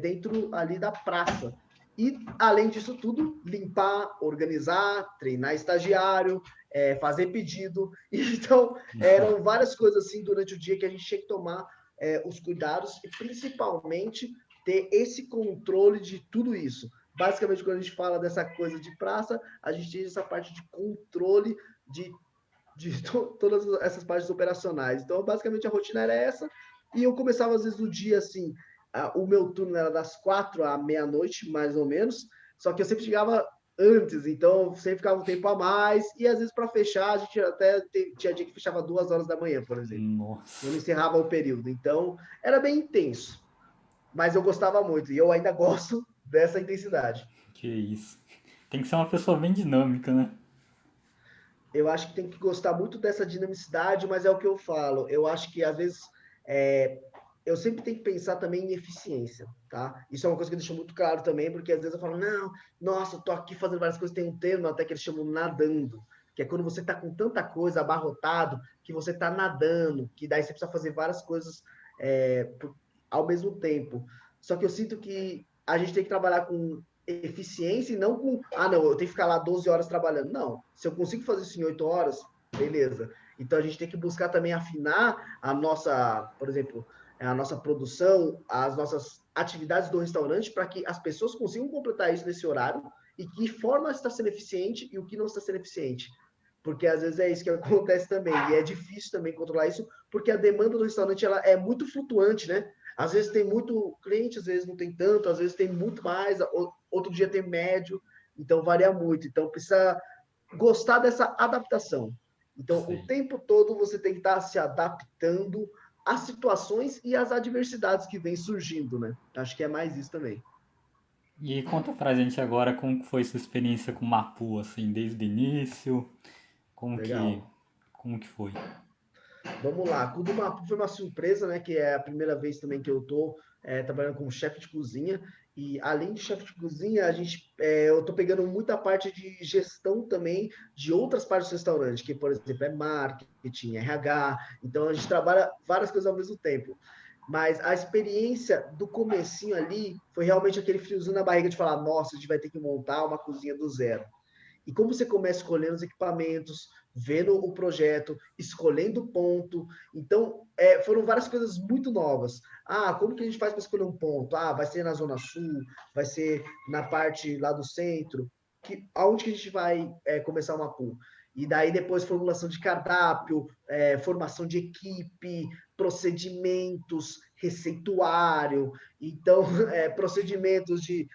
dentro ali da praça. E, além disso tudo, limpar, organizar, treinar estagiário, fazer pedido. Então, eram várias coisas assim durante o dia que a gente tinha que tomar os cuidados e, principalmente, ter esse controle de tudo isso. Basicamente, quando a gente fala dessa coisa de praça, a gente tem essa parte de controle de todas essas partes operacionais. Então, basicamente, a rotina era essa. E eu começava, às vezes, o dia assim. O meu turno era das 4 à meia-noite, mais ou menos. Só que eu sempre chegava antes, então sempre ficava um tempo a mais. E às vezes, para fechar, a gente até tinha dia que fechava 2 horas da manhã, por exemplo, quando Nossa, encerrava o período. Então, era bem intenso. Mas eu gostava muito. E eu ainda gosto dessa intensidade. que isso. Tem que ser uma pessoa bem dinâmica, né? Eu acho que tem que gostar muito dessa dinamicidade, mas é o que eu falo. Eu acho que às vezes é, eu sempre tenho que pensar também em eficiência, tá? Isso é uma coisa que eu deixo muito claro também, porque às vezes eu falo, não, nossa, eu tô aqui fazendo várias coisas, tem um termo até que eles chamam nadando, que é quando você tá com tanta coisa abarrotado que você tá nadando, que daí você precisa fazer várias coisas ao mesmo tempo. Só que eu sinto que a gente tem que trabalhar com eficiência e não com, não, eu tenho que ficar lá 12 horas trabalhando. Não, se eu consigo fazer isso em 8 horas, beleza. Então a gente tem que buscar também afinar a nossa, por exemplo, a nossa produção, as nossas atividades do restaurante para que as pessoas consigam completar isso nesse horário e que forma está sendo eficiente e o que não está sendo eficiente. Porque às vezes é isso que acontece também. E é difícil também controlar isso, porque a demanda do restaurante ela é muito flutuante, né? Às vezes tem muito cliente, às vezes não tem tanto, às vezes tem muito mais, outro dia tem médio, então varia muito. Então precisa gostar dessa adaptação. Então, o Sei. tempo todo você tem que estar se adaptando às situações e às adversidades que vêm surgindo, né? Acho que é mais isso também. E conta pra gente agora como que foi sua experiência com o Mapu, assim, desde o início, como que, Legal. como que foi? Vamos lá. Quando foi uma surpresa, né? Que é a primeira vez também que eu tô trabalhando como chefe de cozinha. E além de chefe de cozinha, eu tô pegando muita parte de gestão também de outras partes do restaurante, que, por exemplo, é marketing, RH. Então a gente trabalha várias coisas ao mesmo tempo. Mas a experiência do comecinho ali foi realmente aquele friozinho na barriga de falar, nossa, a gente vai ter que montar uma cozinha do zero. E como você começa escolhendo os equipamentos, vendo o projeto, escolhendo o ponto. Então, foram várias coisas muito novas. Como que a gente faz para escolher um ponto? Vai ser na Zona Sul, vai ser na parte lá do centro. Aonde que a gente vai começar uma pool? E daí depois formulação de cardápio, formação de equipe, procedimentos, receituário, então, procedimentos de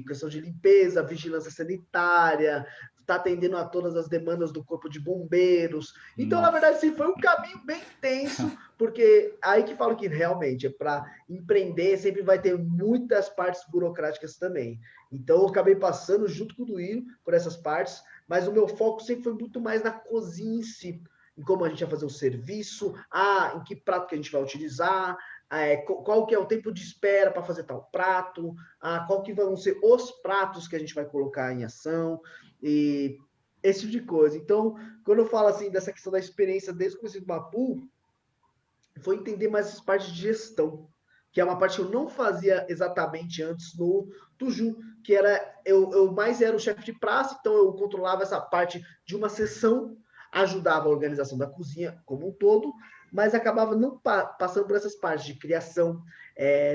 questão de limpeza, vigilância sanitária, está atendendo a todas as demandas do Corpo de Bombeiros. Então, na Nossa. verdade, sim, foi um caminho bem tenso, porque aí que falo que realmente é para empreender, sempre vai ter muitas partes burocráticas também. Então, eu acabei passando junto com o Duílio por essas partes, mas o meu foco sempre foi muito mais na cozinha em si, em como a gente vai fazer o serviço, em que prato que a gente vai utilizar, qual que é o tempo de espera para fazer tal prato, qual que vão ser os pratos que a gente vai colocar em ação, e esse tipo de coisa. Então, quando eu falo assim dessa questão da experiência desde o começo do Mapu, foi entender mais essa parte de gestão, que é uma parte que eu não fazia exatamente antes no Tuju, que era eu mais era o chefe de praça, então eu controlava essa parte de uma sessão, ajudava a organização da cozinha como um todo, mas acabava não passando por essas partes de criação,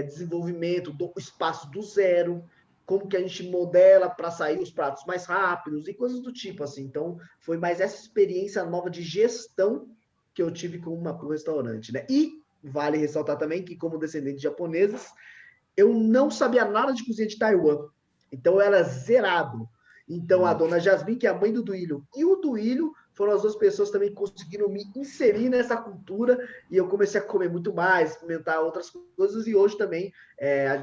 desenvolvimento do espaço do zero, como que a gente modela para sair os pratos mais rápidos e coisas do tipo assim. Então, foi mais essa experiência nova de gestão que eu tive com um restaurante, né? E vale ressaltar também que, como descendente de japoneses, eu não sabia nada de cozinha de Taiwan. Então, eu era zerado. Então, a Nossa. dona Jasmine, que é a mãe do Duílio, e o Duílio foram as duas pessoas também que conseguiram me inserir nessa cultura e eu comecei a comer muito mais, experimentar outras coisas e hoje também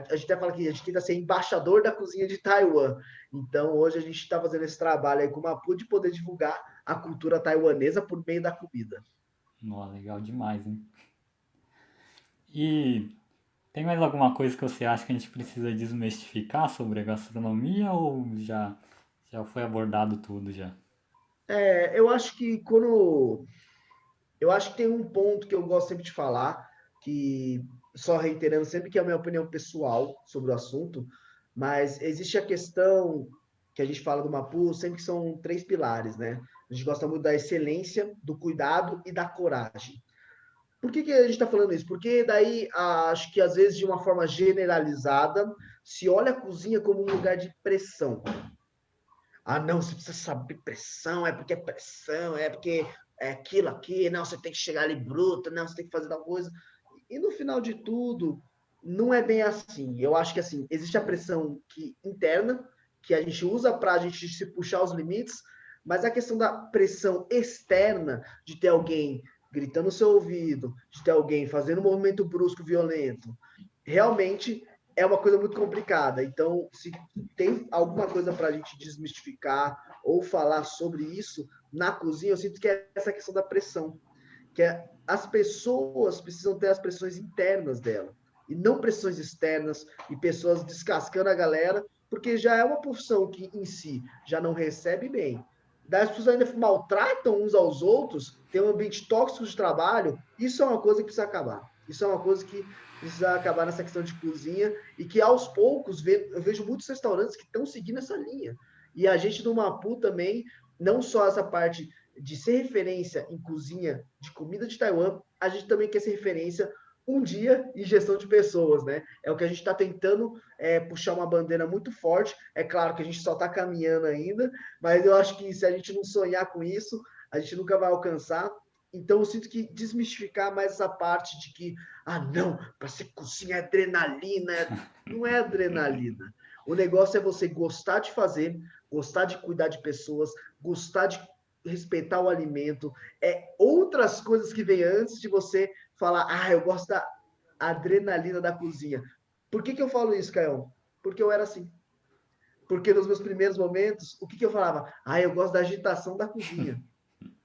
a gente até fala que a gente tenta ser embaixador da cozinha de Taiwan. Então hoje a gente está fazendo esse trabalho aí com o Mapu de poder divulgar a cultura taiwanesa por meio da comida. Nossa, legal demais, hein? E tem mais alguma coisa que você acha que a gente precisa desmistificar sobre a gastronomia ou já foi abordado tudo já? Eu acho que quando. Eu acho que tem um ponto que eu gosto sempre de falar, que só reiterando sempre que é a minha opinião pessoal sobre o assunto, mas existe a questão que a gente fala do Mapu, sempre que são três pilares, né? A gente gosta muito da excelência, do cuidado e da coragem. Por que a gente está falando isso? Porque daí acho que às vezes de uma forma generalizada se olha a cozinha como um lugar de pressão. Não, você precisa saber pressão, é porque é aquilo aqui, não, você tem que chegar ali bruto, não, você tem que fazer tal coisa. E no final de tudo, não é bem assim. Eu acho que assim, existe a pressão interna, que a gente usa para a gente se puxar os limites, mas a questão da pressão externa, de ter alguém gritando no seu ouvido, de ter alguém fazendo um movimento brusco, violento, realmente é uma coisa muito complicada. Então, se tem alguma coisa para a gente desmistificar ou falar sobre isso na cozinha, eu sinto que é essa questão da pressão, as pessoas precisam ter as pressões internas dela e não pressões externas e pessoas descascando a galera, porque já é uma profissão que em si já não recebe bem. Daí as pessoas ainda maltratam uns aos outros, tem um ambiente tóxico de trabalho, isso é uma coisa que precisa acabar. Isso é uma coisa que precisa acabar nessa questão de cozinha e que aos poucos eu vejo muitos restaurantes que estão seguindo essa linha. E a gente do Mapu também, não só essa parte de ser referência em cozinha de comida de Taiwan, a gente também quer ser referência um dia em gestão de pessoas, né? É o que a gente está tentando puxar uma bandeira muito forte. É claro que a gente só está caminhando ainda, mas eu acho que se a gente não sonhar com isso, a gente nunca vai alcançar. Então eu sinto que desmistificar mais essa parte de que, não, para ser cozinha é adrenalina. Não é adrenalina. O negócio é você gostar de fazer, gostar de cuidar de pessoas, gostar de respeitar o alimento, outras coisas que vêm antes de você falar, eu gosto da adrenalina da cozinha. Por que eu falo isso, Caio? Porque eu era assim. Porque nos meus primeiros momentos, o que eu falava? Eu gosto da agitação da cozinha.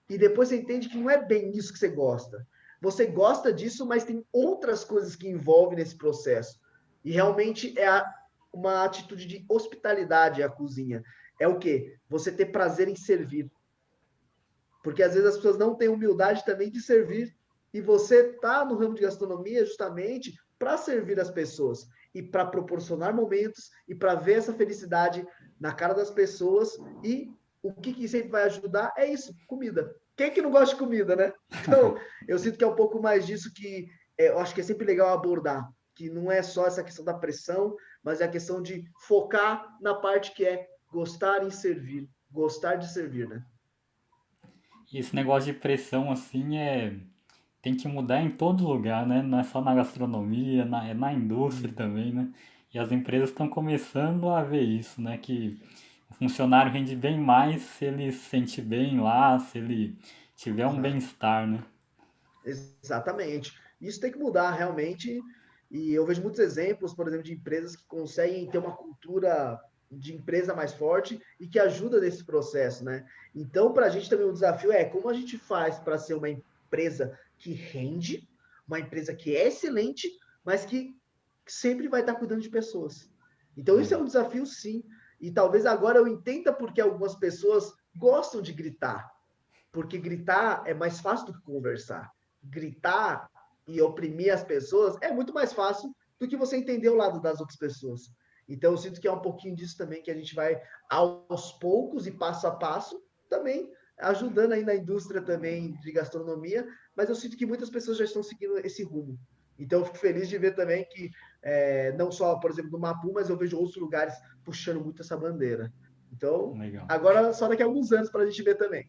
E depois você entende que não é bem isso que você gosta. Você gosta disso, mas tem outras coisas que envolvem nesse processo. E realmente uma atitude de hospitalidade a cozinha. É o quê? Você ter prazer em servir. Porque às vezes as pessoas não têm humildade também de servir. E você está no ramo de gastronomia justamente para servir as pessoas e para proporcionar momentos e para ver essa felicidade na cara das pessoas. E o que sempre vai ajudar é isso, comida. Quem que não gosta de comida, né? Então, eu sinto que é um pouco mais disso que eu acho que é sempre legal abordar, que não é só essa questão da pressão, mas é a questão de focar na parte que é gostar em servir, gostar de servir, né? E esse negócio de pressão assim tem que mudar em todo lugar, né? Não é só na gastronomia, é na indústria também, né? E as empresas estão começando a ver isso, né? Que o funcionário rende bem mais se ele se sente bem lá, se ele tiver um Exato. bem-estar, né? Exatamente. Isso tem que mudar realmente. E eu vejo muitos exemplos, por exemplo, de empresas que conseguem ter uma cultura de empresa mais forte e que ajuda nesse processo, né? Então, para a gente também o desafio é como a gente faz para ser uma empresa que rende, uma empresa que é excelente, mas que sempre vai estar cuidando de pessoas. Então, isso é É, um desafio, sim. E talvez agora eu entenda porque algumas pessoas gostam de gritar, porque gritar é mais fácil do que conversar. Gritar e oprimir as pessoas é muito mais fácil do que você entender o lado das outras pessoas. Então, eu sinto que é um pouquinho disso também que a gente vai aos poucos e passo a passo também ajudando aí na indústria também de gastronomia, mas eu sinto que muitas pessoas já estão seguindo esse rumo. Então, eu fico feliz de ver também que não só, por exemplo, no Mapu, mas eu vejo outros lugares puxando muito essa bandeira. Então, legal. agora só daqui a alguns anos para a gente ver também.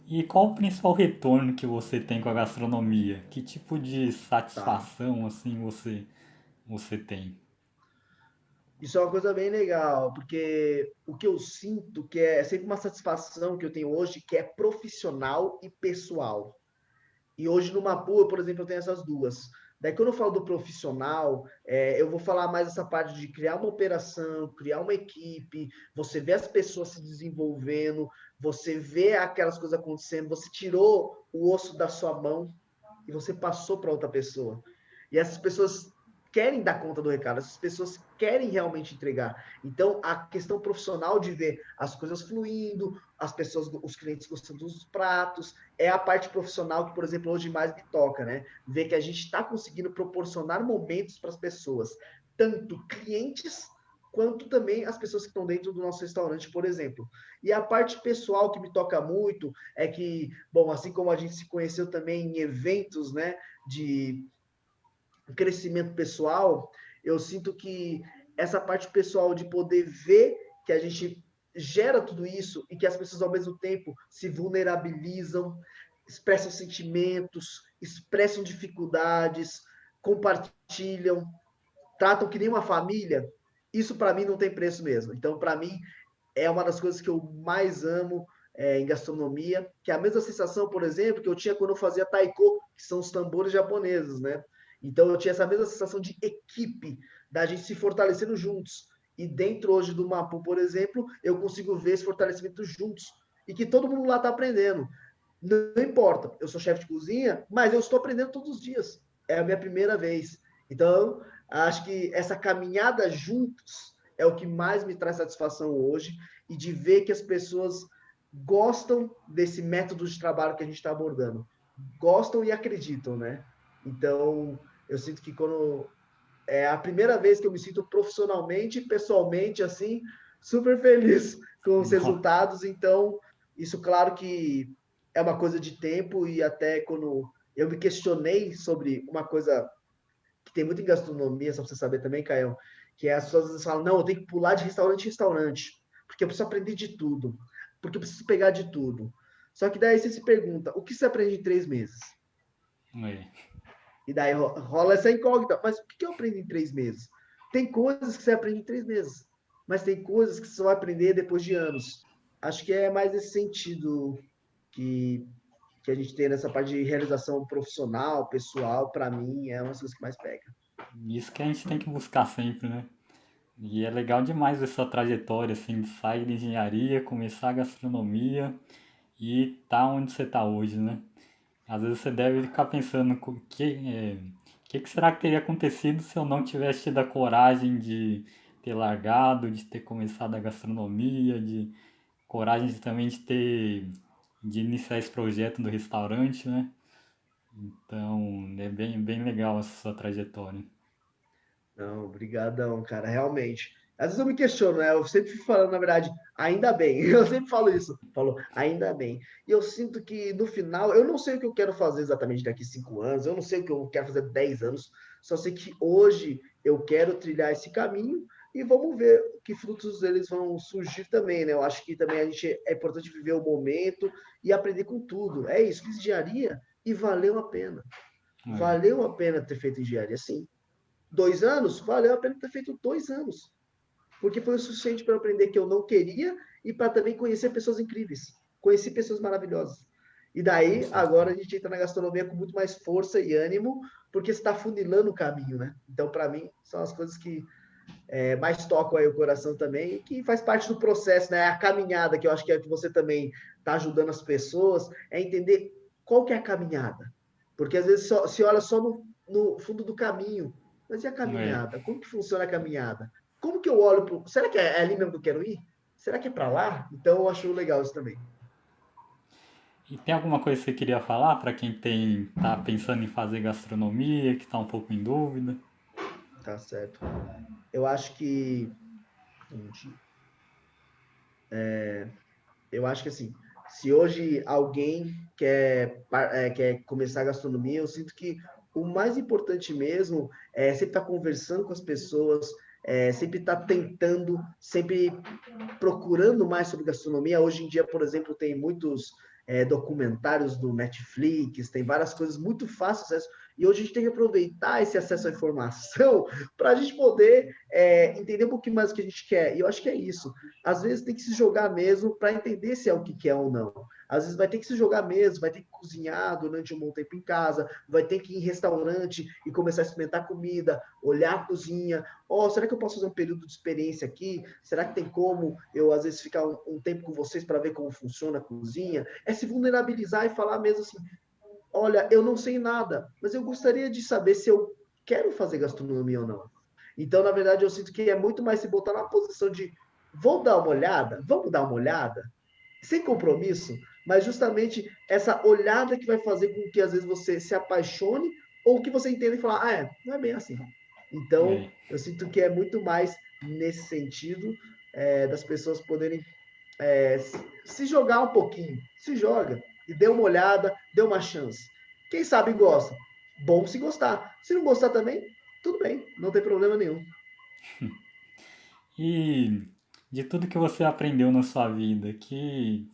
E qual o principal retorno que você tem com a gastronomia? Que tipo de Tá. satisfação assim você tem? Isso é uma coisa bem legal, porque o que eu sinto que é sempre uma satisfação que eu tenho hoje, que é profissional e pessoal. E hoje no Mapu, por exemplo, eu tenho essas duas. Daí, quando eu falo do profissional, eu vou falar mais essa parte de criar uma operação, criar uma equipe, você vê as pessoas se desenvolvendo, você vê aquelas coisas acontecendo, você tirou o osso da sua mão e você passou para outra pessoa. E essas pessoas querem dar conta do recado, essas pessoas querem realmente entregar. Então, a questão profissional de ver as coisas fluindo, as pessoas, os clientes gostando dos pratos, é a parte profissional que, por exemplo, hoje mais me toca, né? Ver que a gente está conseguindo proporcionar momentos para as pessoas, tanto clientes quanto também as pessoas que estão dentro do nosso restaurante, por exemplo. E a parte pessoal que me toca muito é que, bom, assim como a gente se conheceu também em eventos, né, de crescimento pessoal, eu sinto que essa parte pessoal de poder ver que a gente gera tudo isso e que as pessoas ao mesmo tempo se vulnerabilizam, expressam sentimentos, expressam dificuldades, compartilham, tratam que nem uma família, isso para mim não tem preço mesmo. Então, para mim, é uma das coisas que eu mais amo em gastronomia, que é a mesma sensação, por exemplo, que eu tinha quando eu fazia taiko, que são os tambores japoneses, né? Então eu tinha essa mesma sensação de equipe, da gente se fortalecendo juntos. E dentro hoje do Mapu, por exemplo, eu consigo ver esse fortalecimento juntos. E que todo mundo lá está aprendendo. Não importa, eu sou chefe de cozinha, mas eu estou aprendendo todos os dias. É a minha primeira vez. Então, acho que essa caminhada juntos é o que mais me traz satisfação hoje e de ver que as pessoas gostam desse método de trabalho que a gente está abordando. Gostam e acreditam, né? Então, eu sinto que quando é a primeira vez que eu me sinto profissionalmente e pessoalmente assim, super feliz com os Legal. resultados. Então, isso claro que é uma coisa de tempo e até quando eu me questionei sobre uma coisa que tem muito em gastronomia, só pra você saber também, Caio, que é as pessoas às vezes falam, não, eu tenho que pular de restaurante em restaurante, porque eu preciso aprender de tudo, porque eu preciso pegar de tudo. Só que daí você se pergunta, o que você aprende em 3 meses? É. E daí rola essa incógnita. Mas o que eu aprendo em 3 meses? Tem coisas que você aprende em 3 meses, mas tem coisas que você vai aprender depois de anos. Acho que é mais esse sentido que, que a gente tem nessa parte de realização profissional, pessoal, para mim, é uma das coisas que mais pega. Isso que a gente tem que buscar sempre, né? E é legal demais essa trajetória, assim, de sair de engenharia, começar a gastronomia e tá onde você tá hoje, né? Às vezes você deve ficar pensando que será que teria acontecido se eu não tivesse tido a coragem de ter largado, de ter começado a gastronomia, de coragem também de iniciar esse projeto do restaurante, né? Então é bem legal essa sua trajetória. Não, obrigadão, cara, realmente. Às vezes eu me questiono, né? Eu sempre fico falando, na verdade, ainda bem. Eu sempre falo isso. Falo, ainda bem. E eu sinto que no final, eu não sei o que eu quero fazer exatamente daqui 5 anos, eu não sei o que eu quero fazer 10 anos, só sei que hoje eu quero trilhar esse caminho e vamos ver que frutos eles vão surgir também, né? Eu acho que também a gente é importante viver o momento e aprender com tudo. É isso, fiz engenharia e valeu a pena. É, Valeu a pena ter feito engenharia. Sim, 2 anos, valeu a pena ter feito 2 anos. Porque foi o suficiente para eu aprender que eu não queria e para também conhecer pessoas incríveis. Conheci pessoas maravilhosas. E com daí, agora a certeza. gente entra na gastronomia com muito mais força e ânimo, porque está funilando o caminho, né? Então, para mim, são as coisas que mais tocam aí o coração também, e que faz parte do processo, né? A caminhada, que eu acho que é que você também está ajudando as pessoas, é entender qual que é a caminhada. Porque às vezes se olha só no fundo do caminho, mas e a É. caminhada? Como que funciona a caminhada? Como que eu olho para. Será que é ali mesmo que eu quero ir? Será que é para lá? Então eu acho legal isso também. E tem alguma coisa que você queria falar para quem tá pensando em fazer gastronomia, que está um pouco em dúvida? Tá certo. Eu acho que. Eu acho que assim, se hoje alguém quer começar a gastronomia, eu sinto que o mais importante mesmo é sempre estar conversando com as pessoas, sempre estar tentando, sempre procurando mais sobre gastronomia. Hoje em dia, por exemplo, tem muitos documentários do Netflix, tem várias coisas muito fáceis. E hoje a gente tem que aproveitar esse acesso à informação para a gente poder entender um pouquinho mais o que a gente quer. E eu acho que é isso. Às vezes tem que se jogar mesmo para entender se é o que quer ou não. Às vezes vai ter que se jogar mesmo, vai ter que cozinhar durante um bom tempo em casa, vai ter que ir em restaurante e começar a experimentar comida, olhar a cozinha. Oh, será que eu posso fazer um período de experiência aqui? Será que tem como eu, às vezes, ficar um tempo com vocês para ver como funciona a cozinha? É se vulnerabilizar e falar mesmo assim: olha, eu não sei nada, mas eu gostaria de saber se eu quero fazer gastronomia ou não. Então, na verdade, eu sinto que é muito mais se botar na posição de vou dar uma olhada, vamos dar uma olhada, sem compromisso, mas justamente essa olhada que vai fazer com que às vezes você se apaixone ou que você entenda e falar, não é bem assim. Então, É. eu sinto que é muito mais nesse sentido das pessoas poderem se jogar um pouquinho, se joga e dê uma olhada, dê uma chance. Quem sabe gosta. Bom se gostar. Se não gostar também, tudo bem, não tem problema nenhum. E de tudo que você aprendeu na sua vida,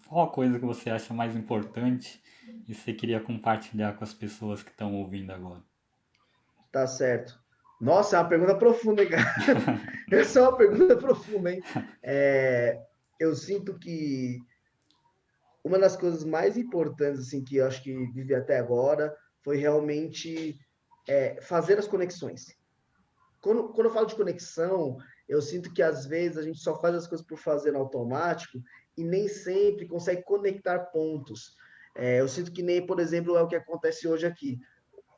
qual a coisa que você acha mais importante e você queria compartilhar com as pessoas que estão ouvindo agora? Tá certo. Nossa, é uma pergunta profunda, hein, cara? Essa é uma pergunta profunda, hein? Eu sinto que uma das coisas mais importantes, assim, que eu acho que vivi até agora, foi realmente fazer as conexões. Quando eu falo de conexão, eu sinto que às vezes a gente só faz as coisas por fazer no automático e nem sempre consegue conectar pontos. Eu sinto que nem, por exemplo, é o que acontece hoje aqui.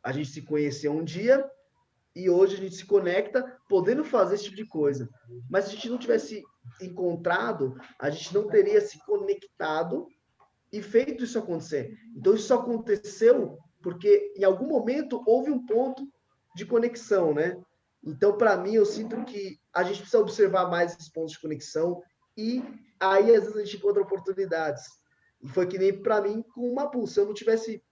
A gente se conheceu um dia e hoje a gente se conecta podendo fazer esse tipo de coisa. Mas se a gente não tivesse encontrado, a gente não teria se conectado e feito isso acontecer. Então, isso só aconteceu porque em algum momento houve um ponto de conexão, né? Então, para mim, eu sinto que a gente precisa observar mais esses pontos de conexão e aí, às vezes, a gente encontra oportunidades. E foi que nem para mim com uma pulsa. Se eu não tivesse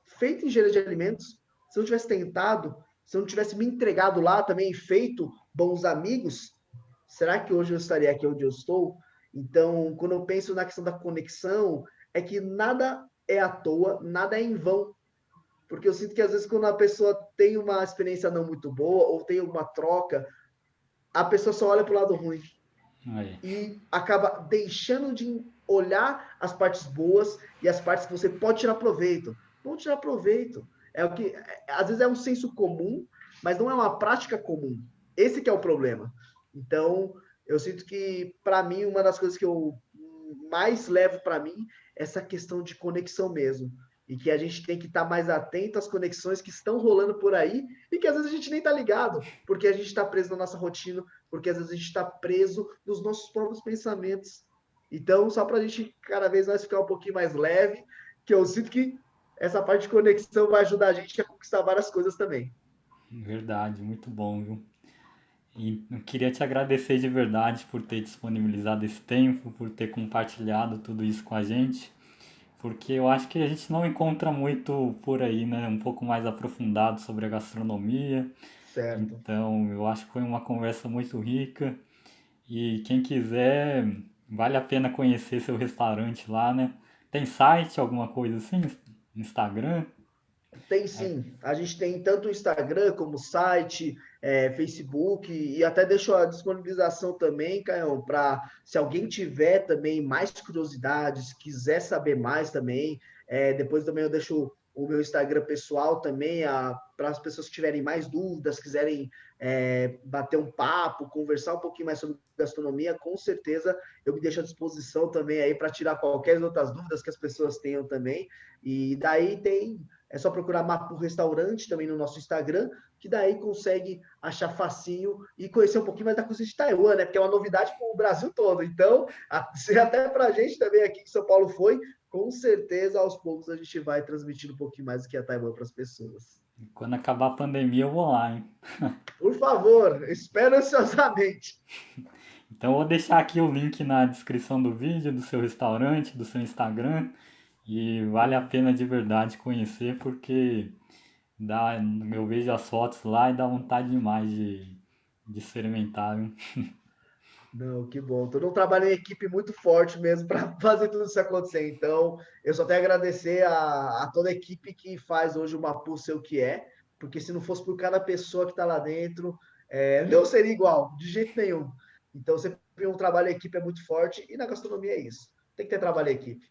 feito engenharia de alimentos, se eu não tivesse tentado, se eu não tivesse me entregado lá também, feito bons amigos, será que hoje eu estaria aqui onde eu estou? Então, quando eu penso na questão da conexão, é que nada é à toa, nada é em vão. Porque eu sinto que às vezes quando a pessoa tem uma experiência não muito boa ou tem uma troca, a pessoa só olha para o lado ruim Aí, e acaba deixando de olhar as partes boas e as partes que você pode tirar proveito. Vamos tirar proveito. É o que às vezes é um senso comum, mas não é uma prática comum. Esse que é o problema. Então, eu sinto que para mim uma das coisas que eu mais levo para mim é essa questão de conexão mesmo. E que a gente tem que estar mais atento às conexões que estão rolando por aí e que às vezes a gente nem está ligado, porque a gente está preso na nossa rotina, porque às vezes a gente está preso nos nossos próprios pensamentos. Então, só para a gente cada vez mais ficar um pouquinho mais leve, que eu sinto que essa parte de conexão vai ajudar a gente a conquistar várias coisas também. verdade, muito bom, viu? E eu queria te agradecer de verdade por ter disponibilizado esse tempo, por ter compartilhado tudo isso com a gente, porque eu acho que a gente não encontra muito por aí, né? Um pouco mais aprofundado sobre a gastronomia. Certo. Então, eu acho que foi uma conversa muito rica e quem quiser, vale a pena conhecer seu restaurante lá, né? Tem site, alguma coisa assim? Instagram? Tem sim. A gente tem tanto o Instagram como o site, Facebook, e até deixo a disponibilização também, Caião, para se alguém tiver também mais curiosidades, quiser saber mais também, depois também eu deixo o meu Instagram pessoal também, para as pessoas que tiverem mais dúvidas, quiserem bater um papo, conversar um pouquinho mais sobre gastronomia, com certeza eu me deixo à disposição também aí para tirar qualquer outras dúvidas que as pessoas tenham também. E daí é só procurar Mapu Restaurante também no nosso Instagram, que daí consegue achar facinho e conhecer um pouquinho mais da cozinha de Taiwan, né? Porque é uma novidade para o Brasil todo. Então, se até para a gente também aqui que São Paulo foi, com certeza aos poucos a gente vai transmitindo um pouquinho mais do que é Taiwan para as pessoas. Quando acabar a pandemia eu vou lá, hein? Por favor, espero ansiosamente. Então eu vou deixar aqui o link na descrição do vídeo, do seu restaurante, do seu Instagram. E vale a pena de verdade conhecer porque eu vejo as fotos lá e dá vontade demais de experimentar, viu? Não, que bom. Todo um trabalho em equipe muito forte mesmo para fazer tudo isso acontecer. Então, eu só tenho a agradecer a toda a equipe que faz hoje o Mapu ser o que é, porque se não fosse por cada pessoa que está lá dentro, não seria igual, de jeito nenhum. Então, sempre um trabalho em equipe é muito forte e na gastronomia é isso. Tem que ter trabalho em equipe.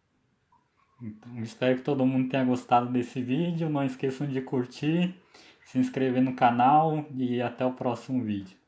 Então, espero que todo mundo tenha gostado desse vídeo. Não esqueçam de curtir, se inscrever no canal e até o próximo vídeo.